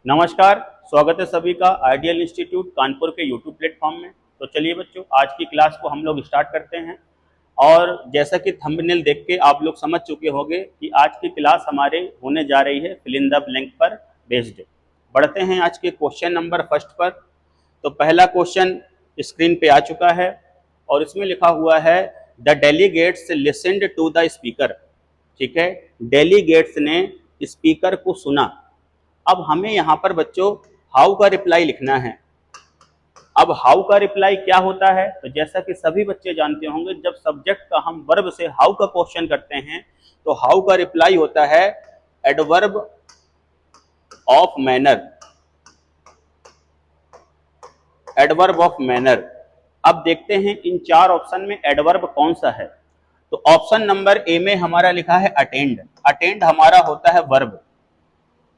नमस्कार, स्वागत है सभी का आइडियल इंस्टीट्यूट कानपुर के यूट्यूब प्लेटफॉर्म में। तो चलिए बच्चों, आज की क्लास को हम लोग स्टार्ट करते हैं। और जैसा कि थंबनेल देख के आप लोग समझ चुके होंगे कि आज की क्लास हमारे होने जा रही है फिल इन द ब्लैंक पर बेस्ड। बढ़ते हैं आज के क्वेश्चन नंबर फर्स्ट पर। तो पहला क्वेश्चन स्क्रीन पे आ चुका है और इसमें लिखा हुआ है the delegates listened to the speaker. ठीक है, डेलीगेट्स ने स्पीकर को सुना। अब हमें यहाँ पर बच्चों हाउ का रिप्लाई लिखना है। अब हाउ का रिप्लाई क्या होता है, तो जैसा कि सभी बच्चे जानते होंगे, जब सब्जेक्ट का हम वर्ब से हाउ का क्वेश्चन करते हैं तो हाउ का रिप्लाई होता है adverb of manner. Adverb of manner. अब देखते हैं इन चार ऑप्शन में एडवर्ब कौन सा है। तो ऑप्शन नंबर ए में हमारा लिखा है अटेंड। अटेंड हमारा होता है वर्ब।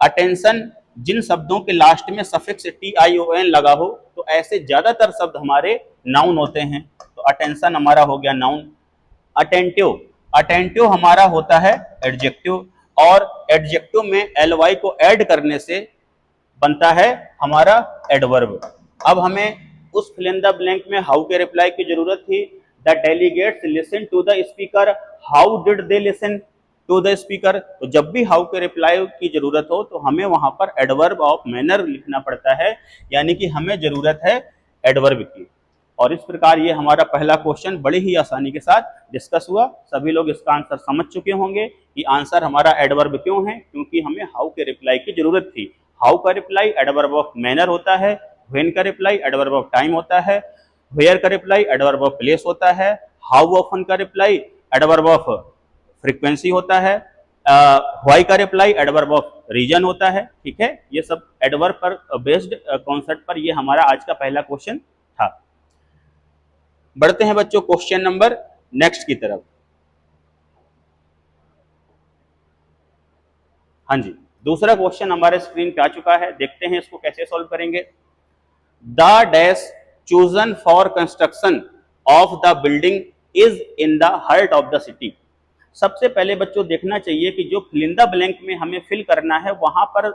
अटेंशन जिन शब्दों के लास्ट में सफिक्स tion लगा हो तो ऐसे ज्यादातर शब्द हमारे नाउन होते हैं, तो अटेंशन हमारा हो गया नाउन। अटेंटिव, अटेंटिव हमारा होता है एडजेक्टिव, और एडजेक्टिव में ly को ऐड करने से बनता है हमारा एडवर्ब। अब हमें उस फिल इन द ब्लैंक में हाउ के रिप्लाई की जरूरत थी। The delegates listen to the speaker, how did they listen to the speaker. तो जब भी हाउ के रिप्लाई की जरूरत हो तो हमें वहां पर एडवर्ब ऑफ मैनर लिखना पड़ता है, यानी कि हमें जरूरत है एडवर्ब की। और इस प्रकार ये हमारा पहला क्वेश्चन बड़ी ही आसानी के साथ डिस्कस हुआ। सभी लोग इसका आंसर समझ चुके होंगे कि आंसर हमारा एडवर्ब क्यों है, क्योंकि हमें हाउ के रिप्लाई की जरूरत थी। हाउ का रिप्लाई एडवर्ब ऑफ मैनर होता है, व्हेन का रिप्लाई एडवर्ब ऑफ टाइम होता है, वेयर का रिप्लाई एडवर्ब ऑफ प्लेस होता है, हाउ ऑफन का रिप्लाई एडवर्ब ऑफ फ्रीक्वेंसी होता है, व्हाई का रिप्लाई एडवर्ब ऑफ रीजन होता है। ठीक है, ये सब एडवर्ब पर बेस्ड कॉन्सेप्ट पर ये हमारा आज का पहला क्वेश्चन था। बढ़ते हैं बच्चों क्वेश्चन नंबर नेक्स्ट की तरफ। हाँ जी, दूसरा क्वेश्चन हमारे स्क्रीन पे आ चुका है, देखते हैं इसको कैसे सॉल्व करेंगे। The dash chosen for construction of the building is in the heart of the city. सबसे पहले बच्चों देखना चाहिए कि जो फिल इन द ब्लैंक में हमें फिल करना है वहां पर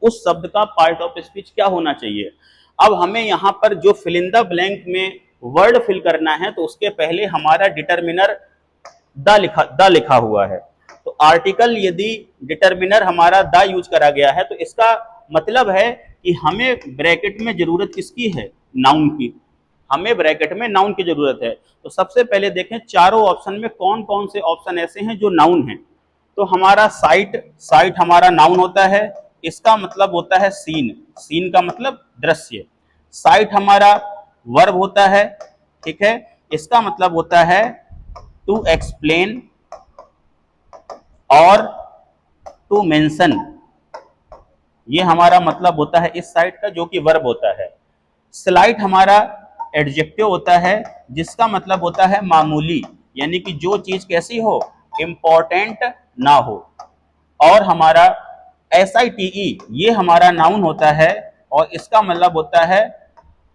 उस शब्द का पार्ट ऑफ स्पीच क्या होना चाहिए। अब हमें यहाँ पर जो फिल इन द ब्लैंक में वर्ड फिल करना है तो उसके पहले हमारा डिटर्मिनर द लिखा हुआ है। तो आर्टिकल यदि डिटर्मिनर हमारा द यूज करा गया है तो इसका मतलब है कि हमें ब्रैकेट में जरूरत किसकी है, नाउन की। हमें ब्रैकेट में नाउन की जरूरत है। तो सबसे पहले देखें चारों ऑप्शन में कौन कौन से ऑप्शन ऐसे हैं जो नाउन हैं। तो हमारा साइट, साइट हमारा नाउन होता है, इसका मतलब होता है सीन, सीन का मतलब दृश्य। साइट हमारा वर्ब होता है, ठीक है, इसका मतलब होता है टू एक्सप्लेन और टू मेंशन। ये हमारा मतलब होता है इस साइट का, जो कि वर्ब होता है। स्लाइट हमारा एडजेक्टिव होता है, जिसका मतलब होता है मामूली, यानी कि जो चीज कैसी हो, इंपॉर्टेंट ना हो। और हमारा SITE ये हमारा नाउन होता है और इसका मतलब होता है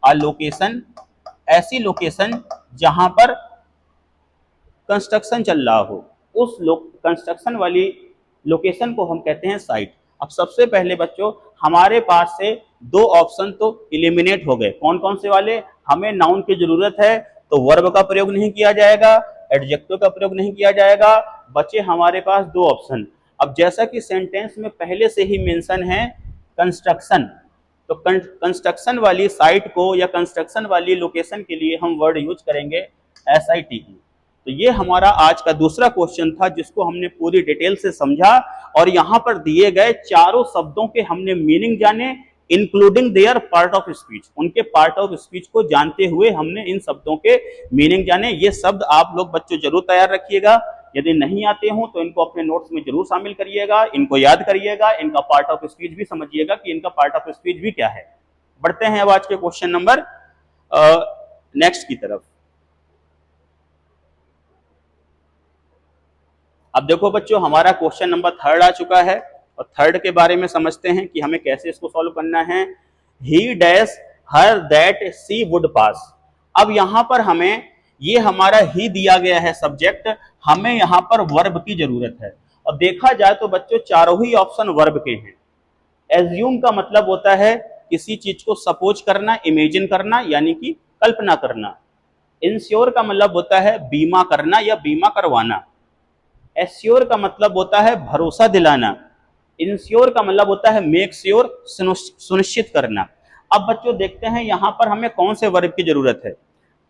अ लोकेशन, ऐसी लोकेशन जहां पर कंस्ट्रक्शन चल रहा हो, उस कंस्ट्रक्शन वाली लोकेशन को हम कहते हैं साइट। अब सबसे पहले बच्चों हमारे पास से दो ऑप्शन तो इलिमिनेट हो गए। कौन कौन से वाले, हमें नाउन की जरूरत है तो वर्ब का प्रयोग नहीं किया जाएगा, एडजेक्टिव का प्रयोग नहीं किया जाएगा, बचे हमारे पास दो ऑप्शन। अब जैसा कि सेंटेंस में पहले से ही मेंशन है कंस्ट्रक्शन, तो कंस्ट्रक्शन वाली साइट को या कंस्ट्रक्शन वाली लोकेशन के लिए हम वर्ड यूज करेंगे SITE। तो ये हमारा आज का दूसरा क्वेश्चन था जिसको हमने पूरी डिटेल से समझा और यहाँ पर दिए गए चारों शब्दों के हमने मीनिंग जाने, including there part of speech. उनके पार्ट ऑफ स्पीच को जानते हुए हमने इन शब्दों के मीनिंग जाने। ये शब्द आप लोग बच्चों जरूर तैयार रखिएगा, यदि नहीं आते हो तो इनको अपने नोट्स में जरूर शामिल करिएगा, इनको याद करिएगा, इनका पार्ट ऑफ स्पीच भी समझिएगा कि इनका पार्ट ऑफ स्पीच भी क्या है। बढ़ते हैं अब आज के क्वेश्चन नंबर नेक्स्ट की तरफ। अब देखो बच्चों हमारा क्वेश्चन नंबर थर्ड आ चुका है और थर्ड के बारे में समझते हैं कि हमें कैसे इसको सॉल्व करना है। He dash her that she would pass. अब यहां पर हमें ये हमारा ही दिया गया है सब्जेक्ट, हमें यहां पर वर्ब की जरूरत है। और देखा जाए तो बच्चों चारों ही ऑप्शन वर्ब के हैं, एज्यूम का मतलब होता है किसी चीज को सपोज करना, इमेजिन करना, यानी कि कल्पना करना। इंश्योर का मतलब होता है बीमा करना या बीमा करवाना। एश्योर का मतलब होता है भरोसा दिलाना। इंश्योर का मतलब होता है मेक श्योर, सुनिश्चित करना। अब बच्चों देखते हैं यहां पर हमें कौन से वर्ब की जरूरत है।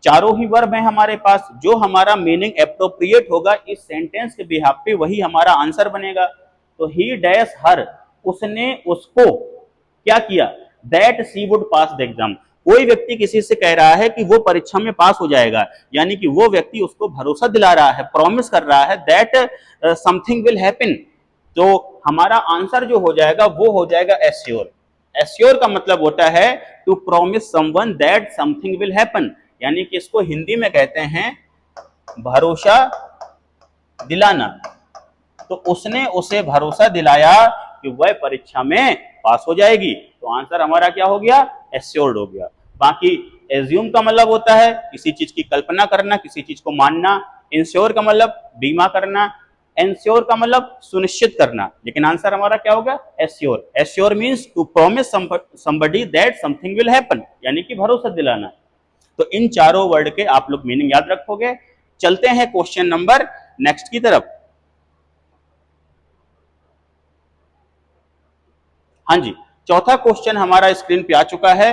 चारों ही वर्ब है हमारे पास, जो हमारा मीनिंग एप्रोप्रिएट होगा इस सेंटेंस के बिहाफ पे वही हमारा आंसर बनेगा। तो ही डैश हर, उसने उसको क्या किया, that she would pass the exam. कोई व्यक्ति किसी से कह रहा है कि वो परीक्षा में पास हो जाएगा, यानी कि वो व्यक्ति उसको भरोसा दिला रहा है, प्रॉमिस कर रहा है दैट समथिंग विल हैपन। तो हमारा आंसर जो हो जाएगा वो हो जाएगा एश्योर। एश्योर का मतलब होता है to promise someone that something will happen, यानी कि इसको हिंदी में कहते हैं भरोसा दिलाना। तो उसने उसे भरोसा दिलाया कि वह परीक्षा में पास हो जाएगी, तो आंसर हमारा क्या हो गया, एश्योर्ड हो गया। बाकी एज्यूम का मतलब होता है किसी चीज की कल्पना करना, किसी चीज को मानना। इंश्योर का मतलब बीमा करना। एंश्योर का मतलब सुनिश्चित करना, लेकिन आंसर हमारा क्या होगा, assure. Assure means to promise somebody that something will happen, यानी कि भरोसा दिलाना। तो इन चारों वर्ड के आप लोग मीनिंग याद रखोगे। चलते हैं क्वेश्चन नंबर नेक्स्ट की तरफ। हाँ जी, चौथा क्वेश्चन हमारा स्क्रीन पे आ चुका है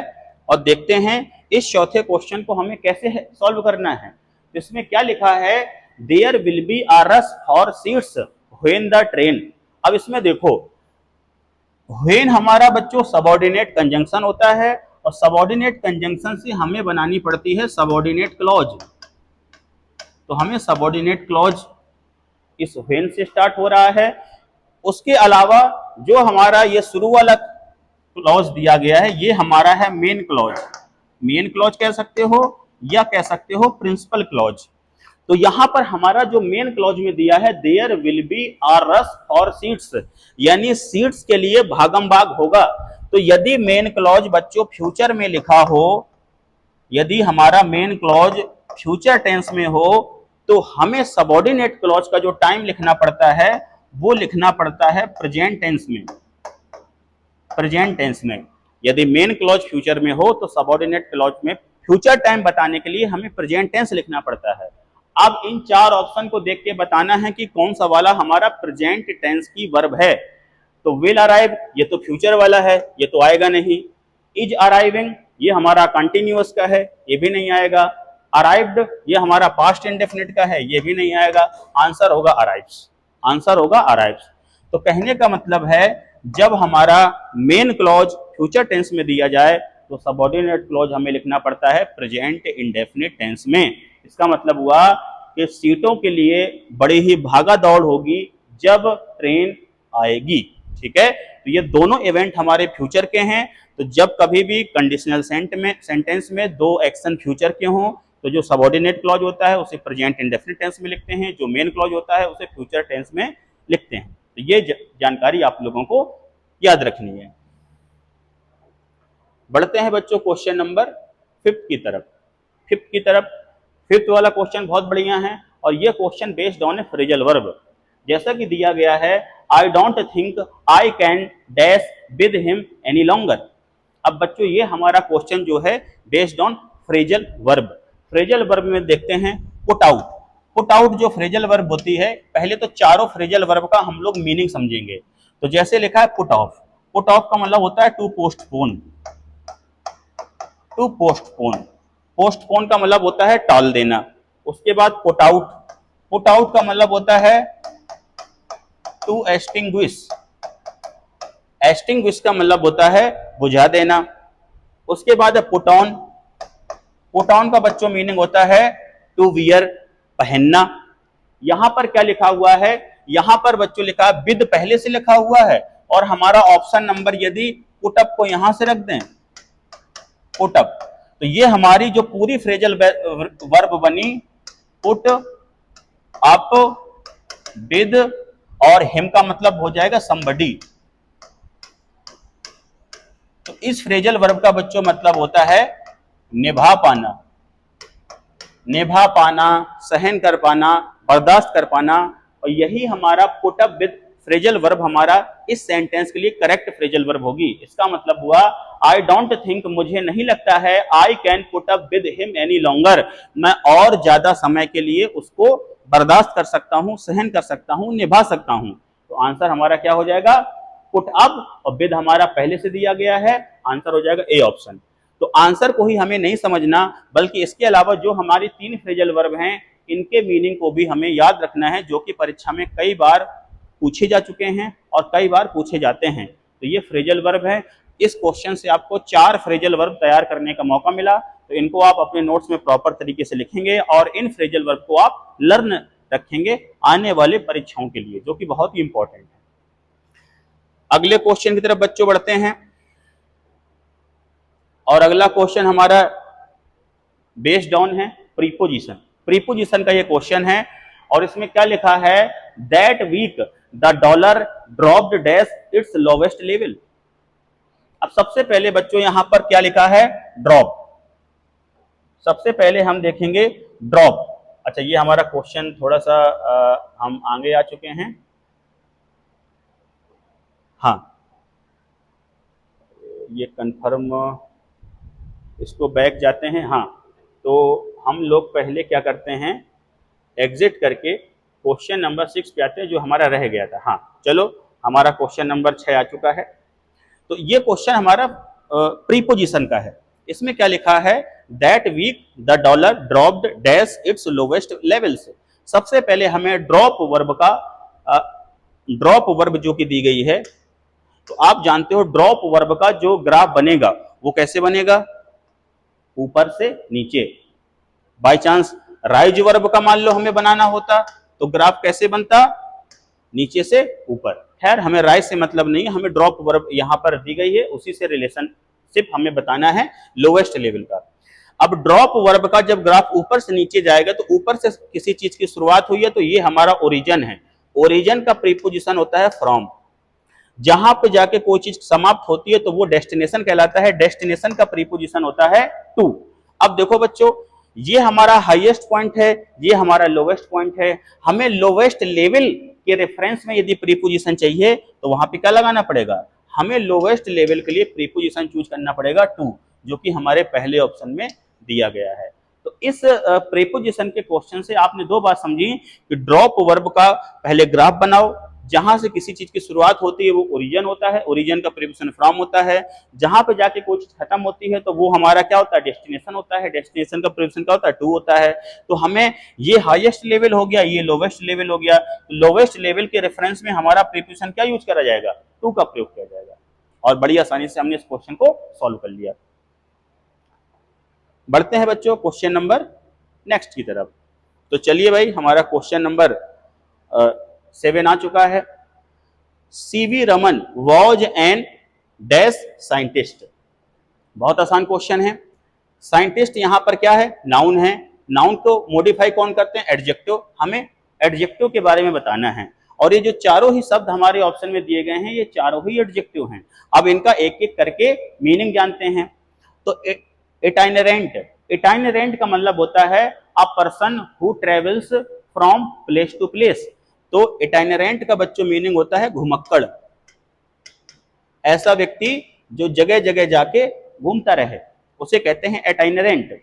और देखते हैं इस चौथे क्वेश्चन को हमें कैसे सॉल्व करना है। तो इसमें क्या लिखा है, there will be a rush for seats when the train. अब इसमें देखो, व्हेन हमारा बच्चों सबऑर्डिनेट कंजंक्शन होता है और सबऑर्डिनेट कंजंक्शन से हमें बनानी पड़ती है सबऑर्डिनेट क्लॉज। तो हमें सबऑर्डिनेट क्लॉज इस व्हेन से स्टार्ट हो रहा है। उसके अलावा जो हमारा ये शुरू वाला क्लॉज दिया गया है ये हमारा है मेन क्लॉज। मेन क्लॉज कह सकते हो या कह सकते हो प्रिंसिपल क्लॉज। तो यहां पर हमारा जो मेन क्लॉज में दिया है there will be a rush for seats, यानी सीट्स के लिए भागम भाग होगा। तो यदि मेन क्लॉज बच्चों फ्यूचर में लिखा हो, यदि हमारा मेन क्लॉज फ्यूचर टेंस में हो, तो हमें सबऑर्डिनेट क्लॉज का जो टाइम लिखना पड़ता है वो लिखना पड़ता है प्रेजेंट टेंस में। प्रेजेंट टेंस में यदि मेन क्लॉज फ्यूचर में हो तो सबऑर्डिनेट क्लॉज में फ्यूचर टाइम बताने के लिए हमें प्रेजेंट टेंस लिखना पड़ता है। अब इन चार ऑप्शन को देख के बताना है कि कौन सा वाला हमारा प्रेजेंट टेंस की वर्ब है। तो विल अराइव, ये तो फ्यूचर वाला है, ये तो आएगा नहीं। इज अराइविंग, ये हमारा कंटिन्यूअस का है, ये भी नहीं आएगा। अराइव्ड, ये हमारा पास्ट इंडेफिनिट का है, ये भी नहीं आएगा। आंसर होगा अराइव्स। आंसर होगा अराइव्स। तो कहने का मतलब है जब हमारा मेन क्लॉज फ्यूचर टेंस में दिया जाए तो सबऑर्डिनेट क्लॉज हमें लिखना पड़ता है प्रेजेंट इंडेफिनिट टेंस में। इसका मतलब हुआ कि सीटों के लिए बड़ी ही भागा दौड़ होगी जब ट्रेन आएगी। ठीक है, तो ये दोनों इवेंट हमारे फ्यूचर के हैं। तो जब कभी भी कंडीशनल सेंटेंस में दो एक्शन फ्यूचर के हों तो जो सबऑर्डिनेट क्लॉज होता है उसे प्रेजेंट इंडेफिनिट टेंस में लिखते हैं, जो मेन क्लॉज होता है उसे फ्यूचर टेंस में लिखते हैं। तो ये जानकारी आप लोगों को याद रखनी है। बढ़ते हैं बच्चों क्वेश्चन नंबर फिफ्थ की तरफ। फिफ्थ वाला क्वेश्चन बहुत बढ़िया है और ये question based on A phrasal verb. जैसा कि दिया गया है, I don't think I can dash with him any longer. अब बच्चों ये हमारा क्वेश्चन जो है based on phrasal verb. Phrasal verb में देखते हैं पुट आउट। पुट आउट जो फ्रेजल वर्ब होती है, पहले तो चारों फ्रेजल वर्ब का हम लोग मीनिंग समझेंगे। तो जैसे लिखा है पुट ऑफ, पुट ऑफ का मतलब होता है to postpone. To postpone, postpone का मतलब होता है टाल देना। उसके बाद पुट आउट, पुट आउट का मतलब होता है टू एक्सटिंग्विश। एक्सटिंग्विश का मतलब होता है बुझा देना। उसके बाद है पुट ऑन, पुट ऑन का बच्चों मीनिंग होता है टू वियर, पहनना। यहां पर क्या लिखा हुआ है, यहां पर बच्चों लिखा है विद पहले से लिखा हुआ है और हमारा ऑप्शन नंबर यदि पुट अप को यहां से रख दें, पुट अप, तो ये हमारी जो पूरी फ्रेजल वर्ब बनी पुट अप विद और हिम का मतलब हो जाएगा समबडी। तो इस फ्रेजल वर्ब का बच्चों मतलब होता है निभा पाना। निभा पाना, सहन कर पाना, बर्दाश्त कर पाना। और यही हमारा put up with phrasal verb हमारा इस सेंटेंस के लिए करेक्ट फ्रेजल वर्ब होगी। इसका मतलब हुआ आई डोंट थिंक, मुझे नहीं लगता है, I can put up with him any longer, मैं और ज्यादा समय के लिए उसको बर्दाश्त कर सकता हूं, सहन कर सकता हूं, निभा सकता हूं। तो आंसर हमारा क्या हो जाएगा, पुट अप, और विद हमारा पहले से दिया गया है, आंसर हो जाएगा ए ऑप्शन। तो आंसर को ही हमें नहीं समझना, बल्कि इसके अलावा जो हमारी 3 फ्रेजल वर्ब हैं इनके मीनिंग को भी हमें याद रखना है, जो कि परीक्षा में कई बार पूछे जा चुके हैं और कई बार पूछे जाते हैं। तो ये फ्रेजल वर्ब है। इस क्वेश्चन से आपको 4 फ्रेजल वर्ब तैयार करने का मौका मिला, तो इनको आप अपने नोट्स में प्रॉपर तरीके से लिखेंगे और इन फ्रेजल वर्ब को आप लर्न रखेंगे आने वाले परीक्षाओं के लिए, जो कि बहुत ही इंपॉर्टेंट है। अगले क्वेश्चन की तरफ बच्चों बढ़ते हैं, और अगला क्वेश्चन हमारा बेस्ड ऑन है प्रीपोजिशन। प्रीपोजिशन का ये क्वेश्चन है, और इसमें क्या लिखा है, that week the dollar dropped dash its lowest level. अब सबसे पहले बच्चों यहां पर क्या लिखा है, ड्रॉप। सबसे पहले हम देखेंगे ड्रॉप। अच्छा, ये हमारा क्वेश्चन थोड़ा सा हम आगे आ चुके हैं। हाँ, ये कंफर्म, इसको बैक जाते हैं। हाँ, तो हम लोग पहले क्या करते हैं, एग्जिट करके क्वेश्चन नंबर 6 पे आते हैं, जो हमारा रह गया था। हाँ चलो, हमारा क्वेश्चन नंबर 6 आ चुका है। तो ये क्वेश्चन हमारा प्रीपोजिशन का है। इसमें क्या लिखा है, that week the dollar dropped dash its lowest level से। सबसे पहले हमें ड्रॉप वर्ब का ड्रॉप वर्ब जो कि दी गई है, तो आप जानते हो ड्रॉप वर्ब का जो ग्राफ बनेगा वो कैसे बनेगा, ऊपर से नीचे। बाय चांस राइज वर्ब का मान लो हमें बनाना होता तो ग्राफ कैसे बनता, नीचे से ऊपर। खैर हमें राइज से मतलब नहीं है, हमें ड्रॉप वर्ब यहां पर दी गई है, उसी से रिलेशनशिप हमें बताना है लोवेस्ट लेवल का। अब ड्रॉप वर्ब का जब ग्राफ ऊपर से नीचे जाएगा, तो ऊपर से किसी चीज की शुरुआत हुई है, तो ये हमारा ओरिजिन है। ओरिजिन का प्रीपोजिशन होता है फ्रॉम। जहां पे जाके कोई चीज समाप्त होती है तो वो डेस्टिनेशन कहलाता है। डेस्टिनेशन का प्रीपोजिशन होता है टू। अब देखो बच्चों, ये हमारा हाईएस्ट पॉइंट है, ये हमारा लोवेस्ट पॉइंट है। हमें लोवेस्ट लेवल के रेफरेंस में यदि प्रीपोजिशन चाहिए तो वहां पे क्या लगाना पड़ेगा, हमें लोवेस्ट लेवल के लिए प्रीपोजिशन चूज करना पड़ेगा टू, जो कि हमारे पहले ऑप्शन में दिया गया है। तो इस प्रीपोजिशन के क्वेश्चन से आपने दो बात समझी कि ड्रॉप वर्ब का पहले ग्राफ बनाओ, जहां से किसी चीज की शुरुआत होती है वो ओरिजिन होता है, ओरिजिन का प्रीपोजिशन फ्रॉम होता है। जहां पे जाके कोई चीज खत्म होती है तो वो हमारा क्या होता है, डेस्टिनेशन होता है। डेस्टिनेशन का प्रीपोजिशन क्या होता है, टू होता है। तो हमें ये हाईएस्ट लेवल हो गया, ये लोवेस्ट लेवल हो गया। लोवेस्ट लेवल के रेफरेंस में हमारा प्रीपोजिशन क्या यूज करा जाएगा, टू का प्रयोग किया जाएगा। और बड़ी आसानी से हमने इस क्वेश्चन को सॉल्व कर लिया। बढ़ते हैं बच्चों क्वेश्चन नंबर नेक्स्ट की तरफ। तो चलिए भाई, हमारा क्वेश्चन नंबर 7 आ चुका है। CV Raman was an dash scientist. बहुत आसान क्वेश्चन है। साइंटिस्ट यहां पर क्या है, नाउन है। नाउन को मॉडिफाई कौन करते हैं, एडजेक्टिव। हमें एडजेक्टिव के बारे में बताना है, और ये जो चारों ही शब्द हमारे ऑप्शन में दिए गए हैं ये चारों ही एडजेक्टिव हैं। अब इनका एक एक करके मीनिंग जानते हैं। तो इटाइनरेंट, इटाइनरेंट का मतलब होता है a person who travels from place to place. तो इटाइनरेंट का बच्चों मीनिंग होता है घुमक्कड़, ऐसा व्यक्ति जो जगह जगह जाके घूमता रहे उसे कहते हैं इटाइनरेंट।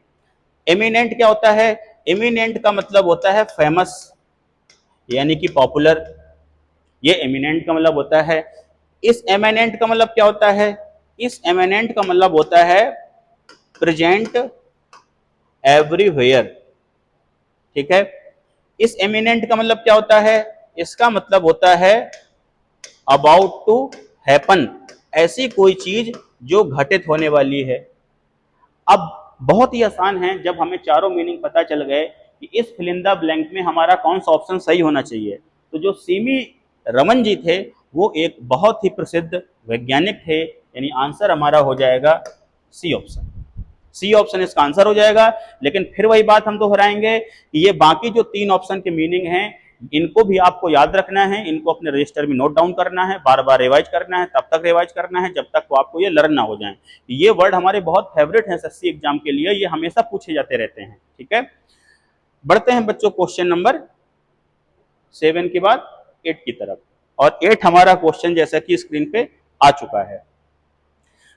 एमिनेंट क्या होता है, एमिनेंट का मतलब होता है फेमस, यानी कि पॉपुलर। ये एमिनेंट का मतलब होता है। इस एमिनेंट का मतलब क्या होता है, इस एमिनेंट का मतलब होता है प्रेजेंट एवरीवेयर। ठीक है। इस एमिनेंट का मतलब क्या होता है, इसका मतलब होता है अबाउट टू हैपन, ऐसी कोई चीज जो घटित होने वाली है। अब बहुत ही आसान है, जब हमें चारों मीनिंग पता चल गए कि इस फिल इन द ब्लैंक में हमारा कौन सा ऑप्शन सही होना चाहिए, तो जो सीवी रमन जी थे वो एक बहुत ही प्रसिद्ध वैज्ञानिक थे, यानी आंसर हमारा हो जाएगा सी ऑप्शन। सी ऑप्शन इसका आंसर हो जाएगा। लेकिन फिर वही बात हम दोहराएंगे कि ये बाकी जो 3 ऑप्शन के मीनिंग हैं इनको भी आपको याद रखना है, इनको अपने रजिस्टर में नोट डाउन करना है, बार बार रिवाइज करना है, तब तक रिवाइज करना है जब तक आपको ये लर्न ना हो जाए। ये वर्ड हमारे बहुत फेवरेट है एसएससी एग्जाम के लिए, ये हमेशा पूछे जाते रहते हैं। ठीक है, बढ़ते हैं बच्चों क्वेश्चन नंबर 7 के बाद 8 की तरफ। और 8 हमारा क्वेश्चन जैसा कि स्क्रीन पे आ चुका है।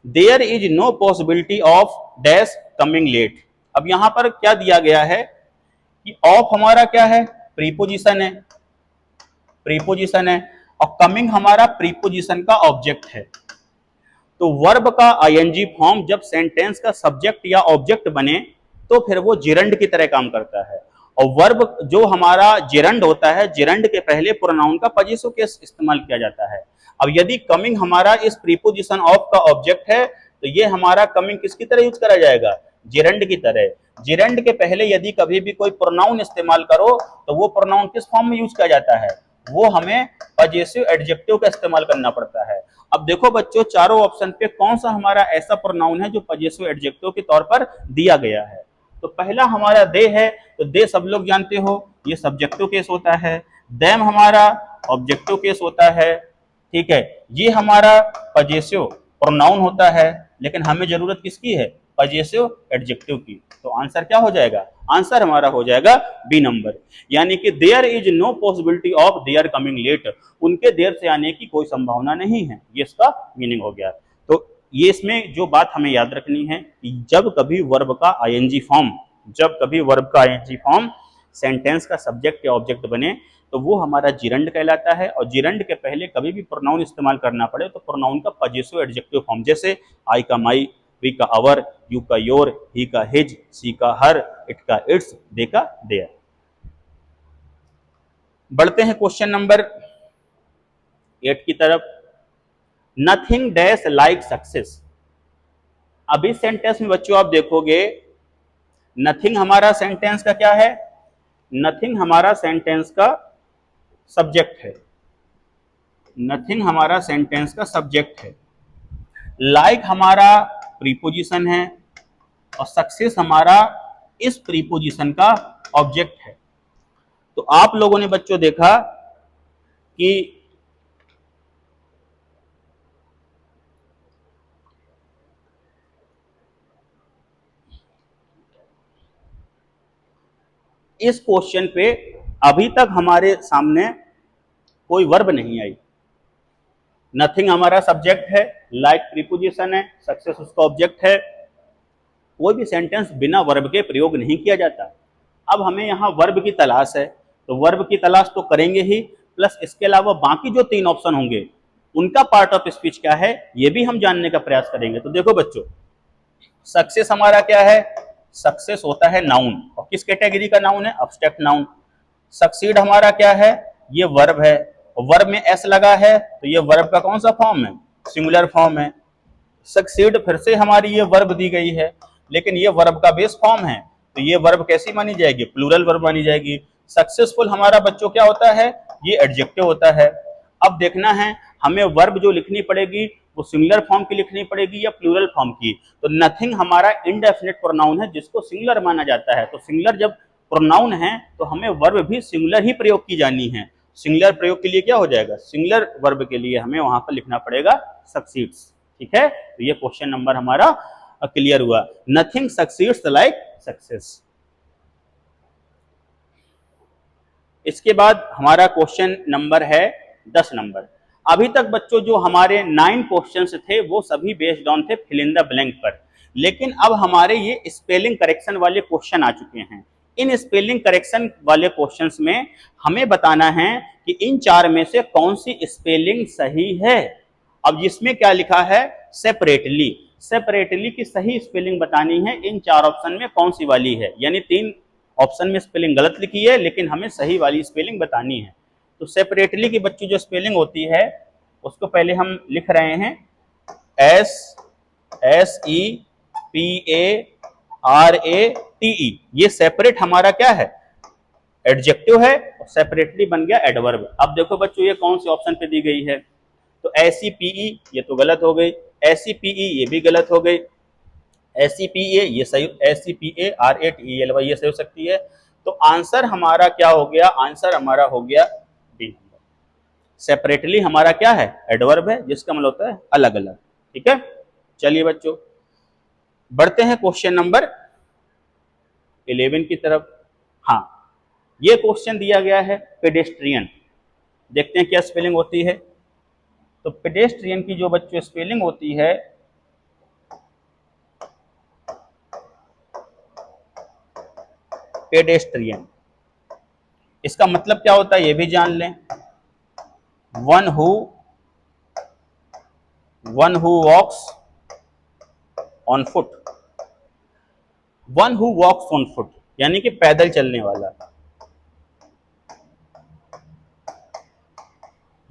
There is no possibility of dash coming late. अब यहां पर क्या दिया गया है कि ऑफ हमारा क्या है, प्रीपोजिशन है, प्रीपोजिशन है, और कमिंग हमारा प्रीपोजिशन का ऑब्जेक्ट है। तो वर्ब का आईएनजी फॉर्म जब सेंटेंस का सब्जेक्ट या ऑब्जेक्ट बने तो फिर वो जिरंड की तरह काम करता है। और वर्ब जो हमारा जिरंड होता है, जिरंड के पहले प्रोनाउन का पजेसिव केस इस्तेमाल किया जाता है। अब यदि कमिंग हमारा इस प्रीपोजिशन ऑफ का ऑब्जेक्ट है तो ये हमारा कमिंग किसकी तरह यूज करा जाएगा, जिरंड की तरह। जिरंड के पहले यदि कभी भी कोई प्रोनाउन इस्तेमाल करो तो वो प्रोनाउन किस फॉर्म में यूज किया जाता है, वो हमें पजेसिव एडजेक्टिव का इस्तेमाल करना पड़ता है। अब देखो बच्चों, चारों ऑप्शन पे कौन सा हमारा ऐसा प्रोनाउन है जो पजेसिव एडजेक्टिव के तौर पर दिया गया है। तो पहला हमारा दे है, तो दे सब लोग जानते हो ये सब्जेक्टिव केस होता है। देम हमारा ऑब्जेक्टिव केस होता है, ठीक है। ये हमारा पजेसिव प्रोनाउन होता है, लेकिन हमें जरूरत किसकी है, पजेसिव एडजेक्टिव की। तो आंसर क्या हो जाएगा, आंसर हमारा हो जाएगा बी नंबर, यानी कि there is no possibility of their coming late, उनके देर से आने की कोई संभावना नहीं है, ये इसका मीनिंग हो गया। तो ये इसमें जो बात हमें याद रखनी है कि जब कभी वर्ब का आईएनजी फॉर्म, जब कभी वर्ब का आईएनजी फॉर्म सेंटेंस का सब्जेक्ट या ऑब्जेक्ट बने तो वो हमारा जिरंड कहलाता है। और जिरंड के पहले कभी भी प्रोनाउन इस्तेमाल करना पड़े तो प्रोनाउन का पजेसिव एडजेक्टिव फॉर्म, जैसे आई का माई, वी का अवर, यू का योर, ही का हिज, सी का हर, इट का इट्स, दे का देयर। बढ़ते हैं क्वेश्चन नंबर 8 की तरफ। Nothing dash like success. अभी सेंटेंस में बच्चों आप देखोगे नथिंग हमारा सेंटेंस का क्या है, नथिंग हमारा सेंटेंस का सब्जेक्ट है, नथिंग हमारा सेंटेंस का सब्जेक्ट है, लाइक हमारा प्रीपोजिशन है, और सक्सेस हमारा इस प्रीपोजिशन का ऑब्जेक्ट है। तो आप लोगों ने बच्चों देखा कि इस क्वेश्चन पे अभी तक हमारे सामने कोई वर्ब नहीं आई। नथिंग हमारा सब्जेक्ट है, लाइक प्रीपोजिशन है, सक्सेस उसका ऑब्जेक्ट है। कोई भी सेंटेंस बिना वर्ब के प्रयोग नहीं किया जाता। अब हमें यहाँ वर्ब की तलाश है, तो वर्ब की तलाश तो करेंगे ही, प्लस इसके अलावा बाकी जो 3 ऑप्शन होंगे उनका पार्ट ऑफ स्पीच क्या है ये भी हम जानने का प्रयास करेंगे। तो देखो बच्चों, सक्सेस हमारा क्या है, सक्सेस होता है नाउन, और किस कैटेगरी का नाउन है, अब्स्ट्रैक्ट नाउन। सक्सीड हमारा क्या है, ये वर्ब है, और वर्ब में एस लगा है तो ये वर्ब का कौन सा फॉर्म है, सिंगुलर फॉर्म है। सक्सीड फिर से हमारी ये वर्ब दी गई है, लेकिन ये वर्ब का बेस फॉर्म है, तो ये वर्ब कैसी मानी जाएगी, प्लूरल वर्ब मानी जाएगी। सक्सेसफुल हमारा बच्चों क्या होता है, ये एडजेक्टिव होता है। अब देखना है हमें वर्ब जो लिखनी पड़ेगी वो सिंगुलर फॉर्म की लिखनी पड़ेगी या प्लूरल फॉर्म की। तो नथिंग हमारा इनडेफिनिट प्रोनाउन है जिसको सिंगुलर माना जाता है। तो सिंगुलर जब प्रोनाउन है तो हमें वर्ब भी सिंगुलर ही प्रयोग की जानी है। सिंगुलर प्रयोग के लिए क्या हो जाएगा, सिंगुलर वर्ब के लिए हमें वहां पर लिखना पड़ेगा सक्सीड्स, ठीक है। तो ये क्वेश्चन नंबर हमारा क्लियर हुआ, नथिंग सक्सीड्स लाइक सक्सेस। इसके बाद हमारा क्वेश्चन नंबर है 10 नंबर। अभी तक बच्चों जो हमारे 9 क्वेश्चंस थे वो सभी बेस्ड ऑन थे फिल इन द ब्लैंक पर, लेकिन अब हमारे ये स्पेलिंग करेक्शन वाले क्वेश्चन आ चुके हैं। इन स्पेलिंग करेक्शन वाले क्वेश्चंस में हमें बताना है कि इन 4 में से कौन सी स्पेलिंग सही है। अब इसमें क्या लिखा है, सेपरेटली, सेपरेटली की सही स्पेलिंग बतानी है। इन 4 ऑप्शन में कौन सी वाली है, यानी 3 ऑप्शन में स्पेलिंग गलत लिखी है लेकिन हमें सही वाली स्पेलिंग बतानी है। तो सेपरेटली की बच्चों जो स्पेलिंग होती है उसको पहले हम लिख रहे हैं SEPARATE। ये सेपरेट हमारा क्या है, एडजेक्टिव है, और सेपरेटली बन गया एडवर्ब। अब देखो बच्चों ये कौन से ऑप्शन पे दी गई है, तो SEPE ये तो गलत हो गई, SEPE ये भी गलत हो गई, SEPA ये सही, SEPARATELY ये सही हो सकती है। तो आंसर हमारा क्या हो गया, आंसर हमारा हो गया बी। सेपरेटली हमारा क्या है, एडवर्ब है जिसका मतलब होता है अलग अलग, ठीक है। चलिए बच्चों बढ़ते हैं क्वेश्चन नंबर 11 की तरफ। हाँ, ये क्वेश्चन दिया गया है पेडेस्ट्रियन। देखते हैं क्या स्पेलिंग होती है। तो पेडेस्ट्रियन की जो बच्चों स्पेलिंग होती है, पेडेस्ट्रियन, इसका मतलब क्या होता है ये भी जान लें। One who walks on foot, one who walks on foot यानी कि पैदल चलने वाला,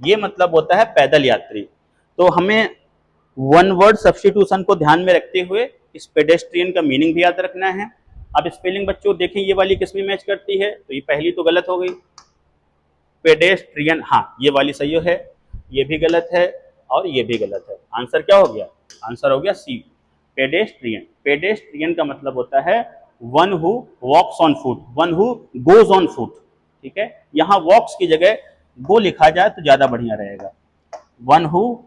ये मतलब होता है पैदल यात्री। तो हमें वन वर्ड सब्स्टिट्यूशन को ध्यान में रखते हुए इस पेडेस्ट्रियन का मीनिंग भी याद रखना है। अब स्पेलिंग बच्चों देखें ये वाली किस में मैच करती है, तो ये पहली तो गलत हो गई, पेडेस्ट्रियन, हाँ ये वाली सही है, ये भी गलत है और ये भी गलत है। आंसर क्या हो गया, आंसर हो गया सी, पेडेस्ट्रियन। पेडेस्ट्रियन का मतलब होता है one who walks on foot, one who goes on foot, ठीक है। यहाँ वॉक्स की जगह गो लिखा जाए तो ज्यादा बढ़िया रहेगा, one who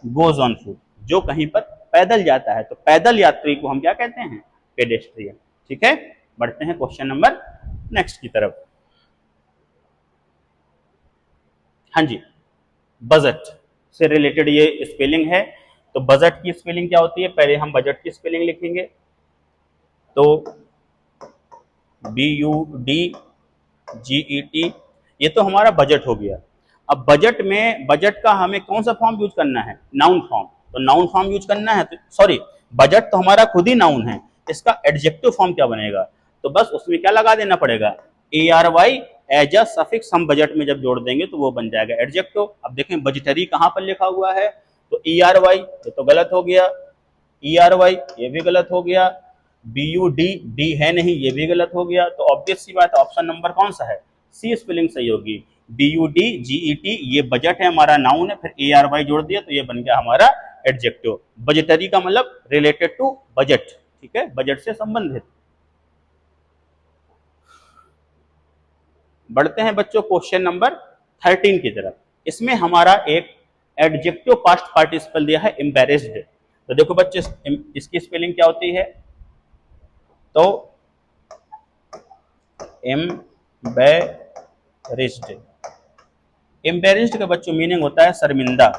goes on foot, जो कहीं पर पैदल जाता है, तो पैदल यात्री को हम क्या कहते हैं, पेडेस्ट्रियन, ठीक है। बढ़ते हैं क्वेश्चन नंबर नेक्स्ट की तरफ। हाँ जी, बजट से रिलेटेड ये स्पेलिंग है। तो बजट की स्पेलिंग क्या होती है, पहले हम बजट की स्पेलिंग लिखेंगे। तो BUDGET, ये तो हमारा बजट हो गया। अब बजट में, बजट का हमें कौन सा फॉर्म यूज करना है, नाउन फॉर्म। तो नाउन फॉर्म यूज करना है, तो सॉरी, बजट तो हमारा खुद ही नाउन है, इसका एडजेक्टिव फॉर्म क्या बनेगा, तो बस उसमें क्या लगा देना पड़ेगा, ARY एज अ सफिक्स हम बजट में जब जोड़ देंगे तो वो बन जाएगा एडजेक्टिव। अब देखें बजटरी कहाँ पर लिखा हुआ है, तो ERY, ये तो गलत हो गया, ERY ये भी गलत हो गया, BUD डी है नहीं, ये भी गलत हो गया। तो ऑब्वियस सी बात है ऑप्शन नंबर कौन सा है, सी स्पेलिंग सही होगी। BUDGET ये बजट है, हमारा नाउन है, फिर ARY जोड़ दिया तो ये बन गया हमारा एडजेक्टिव। बजटरी का मतलब रिलेटेड टू बजट, ठीक है, बजट से संबंधित। बढ़ते हैं बच्चों क्वेश्चन नंबर 13 की तरफ। इसमें हमारा एक एडजेक्टिव पास्ट पार्टिसिपल दिया है एम्बैरेस्ड। तो देखो बच्चे इसकी स्पेलिंग क्या होती है, तो एम्बैरेस्ड, एम्बैरेस्ड का बच्चों मीनिंग होता है शर्मिंदा।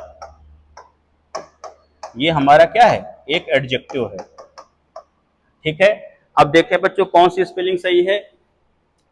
ये हमारा क्या है, एक एडजेक्टिव है, ठीक है। अब देखें बच्चों कौन सी स्पेलिंग सही है,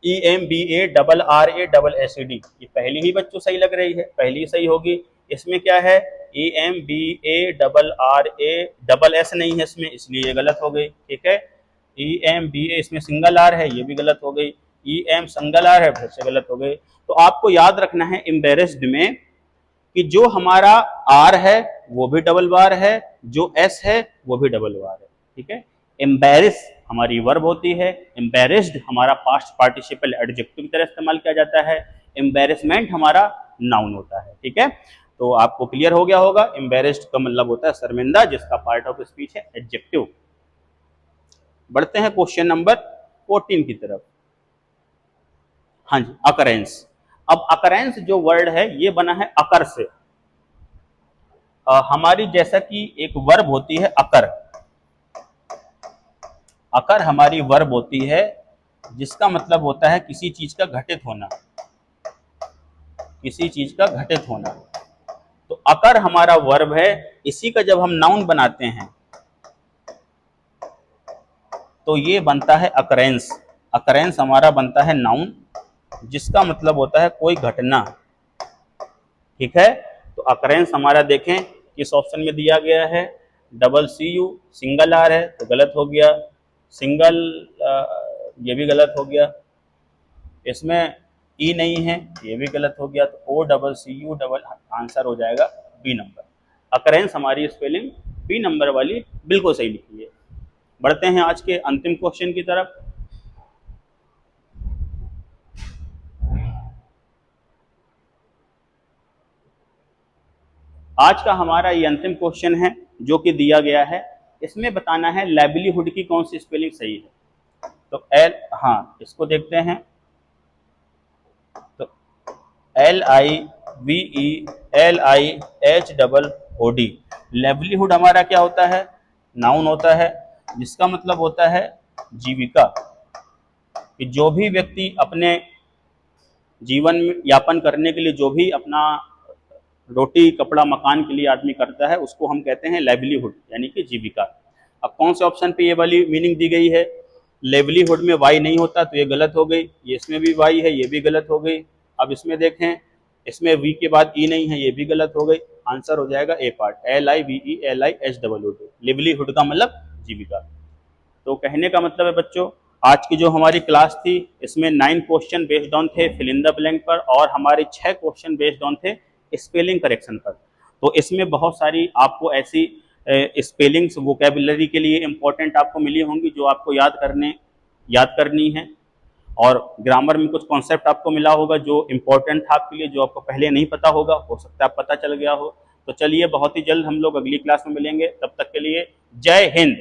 EMBARRASSED, ये पहली ही बच्चों सही लग रही है, पहली सही होगी। इसमें क्या है, EMBARRASS नहीं है इसमें, इसलिए ये गलत हो गई, ठीक है। EMBA इसमें सिंगल आर है, ये भी गलत हो गई, EM सिंगल आर है, फिर से गलत हो गई। तो आपको याद रखना है एम्बेरेस्ड में कि जो हमारा आर है वो भी डबल बार है, जो एस है वो भी डबल बार है, ठीक है। एम्बेरेस हमारी वर्ब होती है, एम्बेरेस्ड हमारा पास्ट पार्टिसिपल एडजेक्टिव की तरह इस्तेमाल किया जाता है, एम्बेरेसमेंट हमारा नाउन होता है, ठीक है। तो आपको क्लियर हो गया होगा, एम्बेरेस्ड का मतलब होता है शर्मिंदा, जिसका पार्ट ऑफ स्पीच है एडजेक्टिव। बढ़ते हैं क्वेश्चन नंबर 14 की तरफ। हाँ जी, अकरेंस। अब अकरेंस जो वर्ड है ये बना है अकर से। हमारी जैसा कि एक वर्ब होती है अकर, अकर हमारी वर्ब होती है जिसका मतलब होता है किसी चीज का घटित होना, किसी चीज का घटित होना। तो अकर हमारा वर्ब है, इसी का जब हम नाउन बनाते हैं तो ये बनता है अकरेंस। अकरेंस हमारा बनता है नाउन जिसका मतलब होता है कोई घटना, ठीक है। तो अकरेंस हमारा देखें किस ऑप्शन में दिया गया है, CCU, सिंगल आर है तो गलत हो गया, सिंगल ये भी गलत हो गया, इसमें ई नहीं है ये भी गलत हो गया, तो OCCU आंसर हो जाएगा बी नंबर। अकरेंस हमारी स्पेलिंग बी नंबर वाली बिल्कुल सही लिखी है। बढ़ते हैं आज के अंतिम क्वेश्चन की तरफ। आज का हमारा ये अंतिम क्वेश्चन है जो कि दिया गया है, इसमें बताना है लाइवलीहुड की कौन सी स्पेलिंग सही है। तो हाँ इसको देखते हैं, तो LIVELIHOOD, लाइवलीहुड हमारा क्या होता है, नाउन होता है जिसका मतलब होता है जीविका, कि जो भी व्यक्ति अपने जीवन यापन करने के लिए जो भी अपना रोटी कपड़ा मकान के लिए आदमी करता है उसको हम कहते हैं लाइवलीहुड, यानी कि जीविका। अब कौन से ऑप्शन पे ये वाली मीनिंग दी गई है? लाइवलीहुड में वाई नहीं होता तो ये गलत हो गई, ये इसमें भी वाई है, ये भी गलत हो गई। अब इसमें देखें, इसमें वी के बाद ई नहीं है, ये भी गलत हो गई। आंसर हो जाएगा ए पार्ट, LIVELIHWD, लिवलीहुड का मतलब जीविका। तो कहने का मतलब है बच्चों, आज की जो हमारी क्लास थी इसमें 9 क्वेश्चन बेस्ड ऑन थे फिल इन द ब्लैंक पर, और हमारे 6 क्वेश्चन बेस्ड ऑन थे स्पेलिंग करेक्शन पर। तो इसमें बहुत सारी आपको ऐसी स्पेलिंग्स वोकेबुलरी के लिए इंपॉर्टेंट आपको मिली होंगी जो आपको याद करनी है, और ग्रामर में कुछ कॉन्सेप्ट आपको मिला होगा जो इम्पोर्टेंट था आपके लिए, जो आपको पहले नहीं पता होगा, हो सकता है पता चल गया हो। तो चलिए बहुत ही जल्द हम लोग अगली क्लास में मिलेंगे, तब तक के लिए जय हिंद।